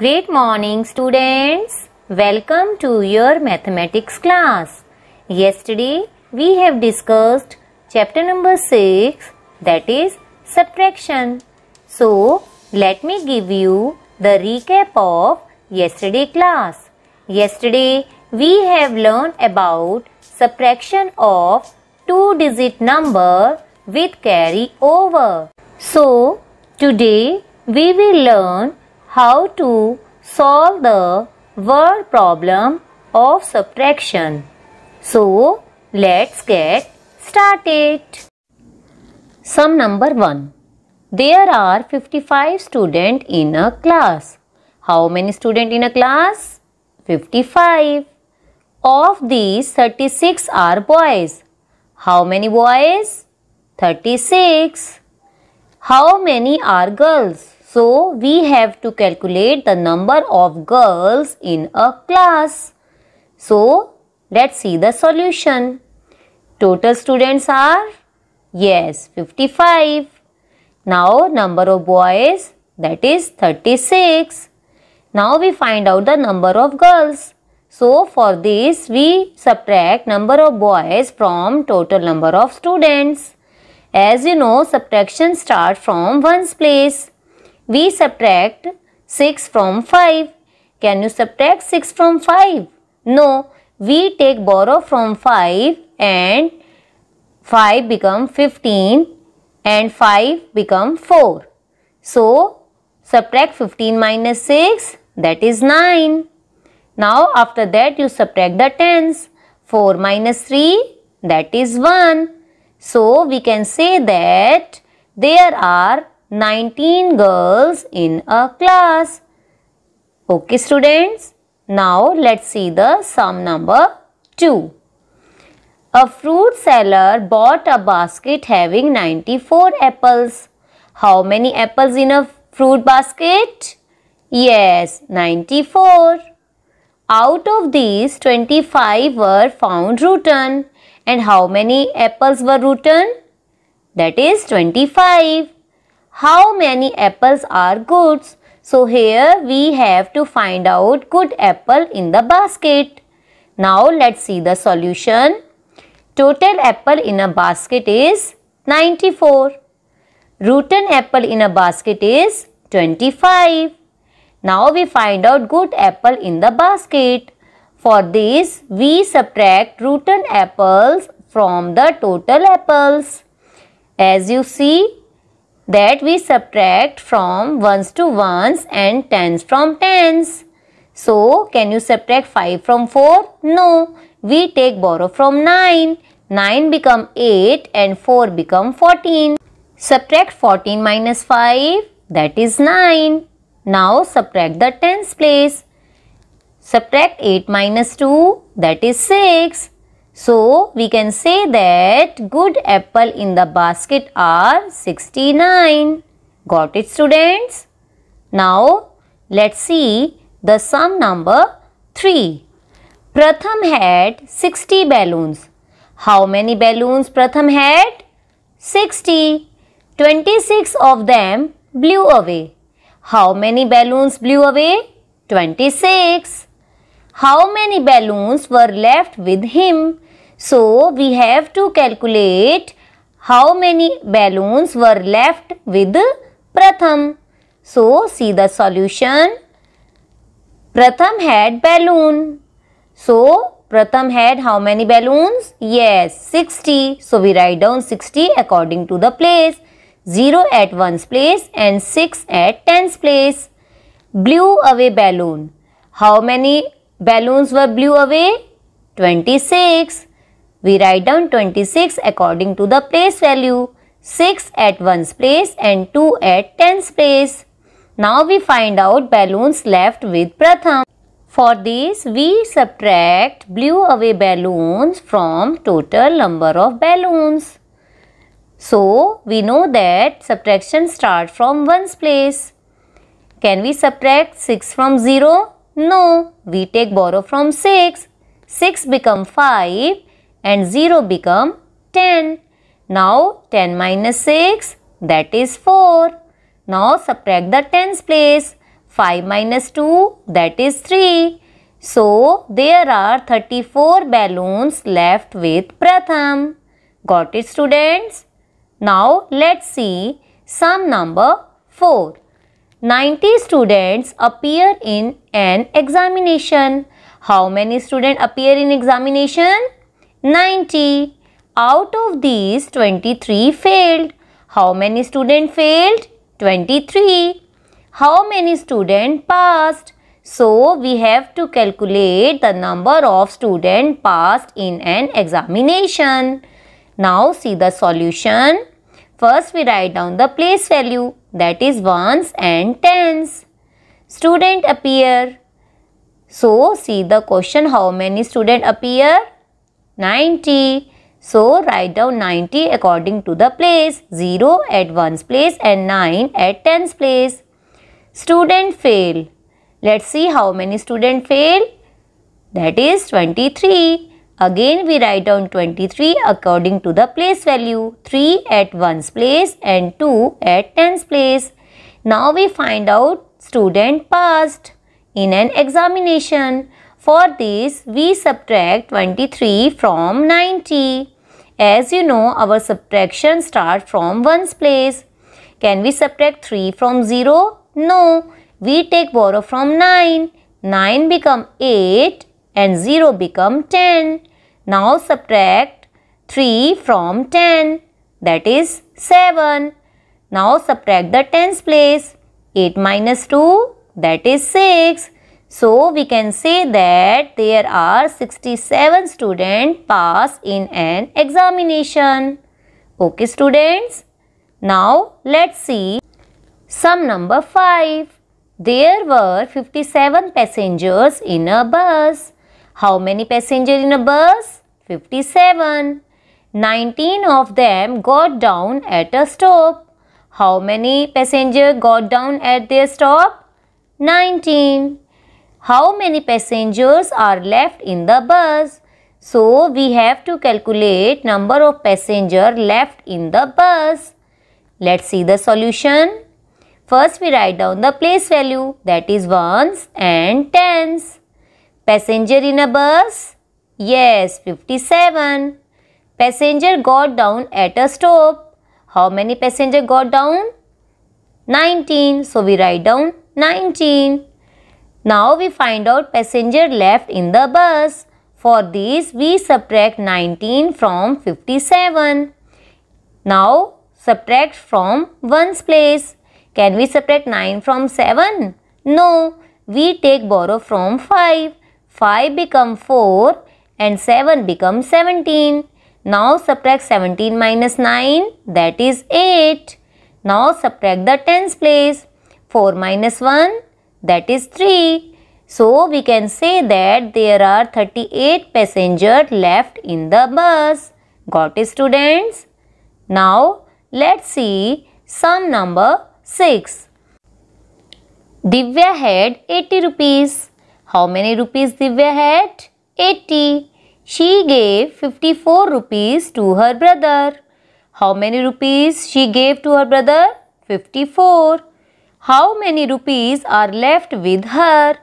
Great morning, students. Welcome to your mathematics class. Yesterday we have discussed chapter number 6, that is subtraction. So let me give you the recap of yesterday class. Yesterday we have learned about subtraction of two-digit number with carry over. So today we will learn how to solve the word problem of subtraction. So let's get started. Sum number 1. There are 55 students in a class. How many students in a class? 55. Of these, 36 are boys. How many boys? 36. How many are girls? So we have to calculate the number of girls in a class. So let's see the solution. Total students are? Yes, 55. Now number of boys, that is 36. Now we find out the number of girls. So for this we subtract number of boys from total number of students. As you know, subtraction starts from ones place. We subtract 6 from 5. Can you subtract 6 from 5? No. We take borrow from 5 and 5 become 15 and 5 become 4. So, subtract 15 minus 6, that is 9. Now, after that you subtract the tens. 4 minus 3, that is 1. So, we can say that there are 19 girls in a class. Okay students, now let's see the sum number 2. A fruit seller bought a basket having 94 apples. How many apples in a fruit basket? Yes, 94. Out of these, 25 were found rotten. And how many apples were rotten? That is 25. How many apples are goods? So here we have to find out good apple in the basket. Now let's see the solution. Total apple in a basket is 94. Rotten apple in a basket is 25. Now we find out good apple in the basket. For this we subtract rotten apples from the total apples. As you see, that we subtract from ones to ones and tens from tens. So, can you subtract 5 from 4? No. We take borrow from 9. 9 become 8 and 4 become 14. Subtract 14 minus 5, that is 9. Now, subtract the tens place. Subtract 8 minus 2, that is 6. So, we can say that good apple in the basket are 69. Got it students? Now, let's see the sum number 3. Pratham had 60 balloons. How many balloons Pratham had? 60. 26 of them blew away. How many balloons blew away? 26. How many balloons were left with him? So, we have to calculate how many balloons were left with Pratham. So, see the solution. Pratham had balloon. So, Pratham had how many balloons? Yes, 60. So, we write down 60 according to the place. 0 at 1's place and 6 at 10's place. Blew away balloon. How many balloons were blew away? 26. We write down 26 according to the place value. 6 at 1's place and 2 at 10's place. Now we find out balloons left with Pratham. For this we subtract blew away balloons from total number of balloons. So we know that subtraction starts from 1's place. Can we subtract 6 from 0? No. We take borrow from 6. 6 become 5 and 0 become 10. Now 10 minus 6, that is 4. Now subtract the tens place. 5 minus 2, that is 3. So, there are 34 balloons left with Pratham. Got it, students? Now, let's see sum number 4. 90 students appear in an examination. How many students appear in examination? 90. Out of these, 23 failed. How many students failed? 23. How many students passed? So, we have to calculate the number of students passed in an examination. Now, see the solution. First, we write down the place value, that is ones and tens. Student appear. So, see the question, how many students appear? 90. So, write down 90 according to the place. 0 at 1's place and 9 at 10's place. Student fail. Let's see how many students fail. That is 23. Again, we write down 23 according to the place value. 3 at 1's place and 2 at 10's place. Now, we find out student passed in an examination. For this, we subtract 23 from 90. As you know, our subtraction starts from 1's place. Can we subtract 3 from 0? No. We take borrow from 9. 9 become 8 and 0 become 10. Now subtract 3 from 10. That is 7. Now subtract the tens place. 8 minus 2, that is 6. So, we can say that there are 67 students pass in an examination. Okay, students. Now, let's see sum number 5. There were 57 passengers in a bus. How many passengers in a bus? 57. 19 of them got down at a stop. How many passengers got down at their stop? 19. How many passengers are left in the bus? So, we have to calculate number of passengers left in the bus. Let's see the solution. First, we write down the place value, that is ones and tens. Passenger in a bus? Yes, 57. Passenger got down at a stop. How many passengers got down? 19. So, we write down 19. Now, we find out passenger left in the bus. For this, we subtract 19 from 57. Now, subtract from 1's place. Can we subtract 9 from 7? No. We take borrow from 5. 5 become 4 and 7 becomes 17. Now, subtract 17 minus 9, that is 8. Now, subtract the tens place. 4 minus 1, that is 3. So, we can say that there are 38 passengers left in the bus. Got it, students? Now, let's see sum number 6. Divya had 80 rupees. How many rupees Divya had? 80. She gave 54 rupees to her brother. How many rupees she gave to her brother? 54. How many rupees are left with her?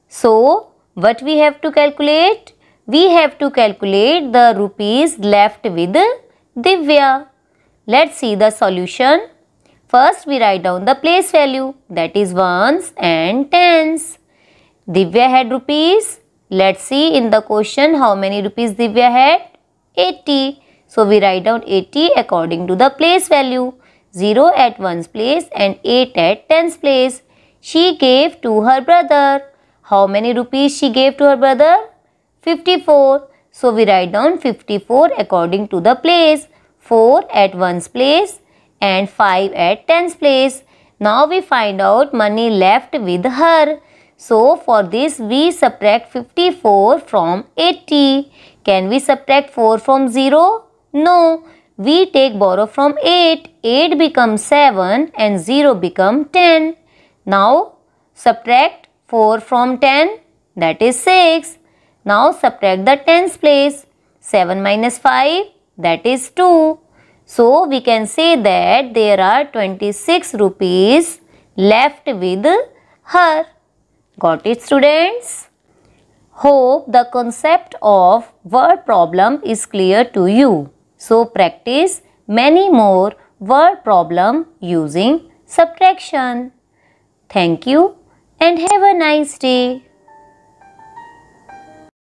So, what we have to calculate? We have to calculate the rupees left with Divya. Let's see the solution. First, we write down the place value, that is ones and tens. Divya had rupees. Let's see in the question how many rupees Divya had? 80. So, we write down 80 according to the place value. 0 at 1's place and 8 at 10's place. She gave to her brother. How many rupees she gave to her brother? 54. So, we write down 54 according to the place. 4 at 1's place and 5 at 10's place. Now, we find out money left with her. So, for this we subtract 54 from 80. Can we subtract 4 from 0? No. We take borrow from 8. 8 becomes 7 and 0 becomes 10. Now, subtract 4 from 10, that is 6. Now, subtract the tens place. 7 minus 5, that is 2. So, we can say that there are 26 rupees left with her. Got it, students? Hope the concept of word problem is clear to you. So practice many more word problem using subtraction. Thank you and have a nice day.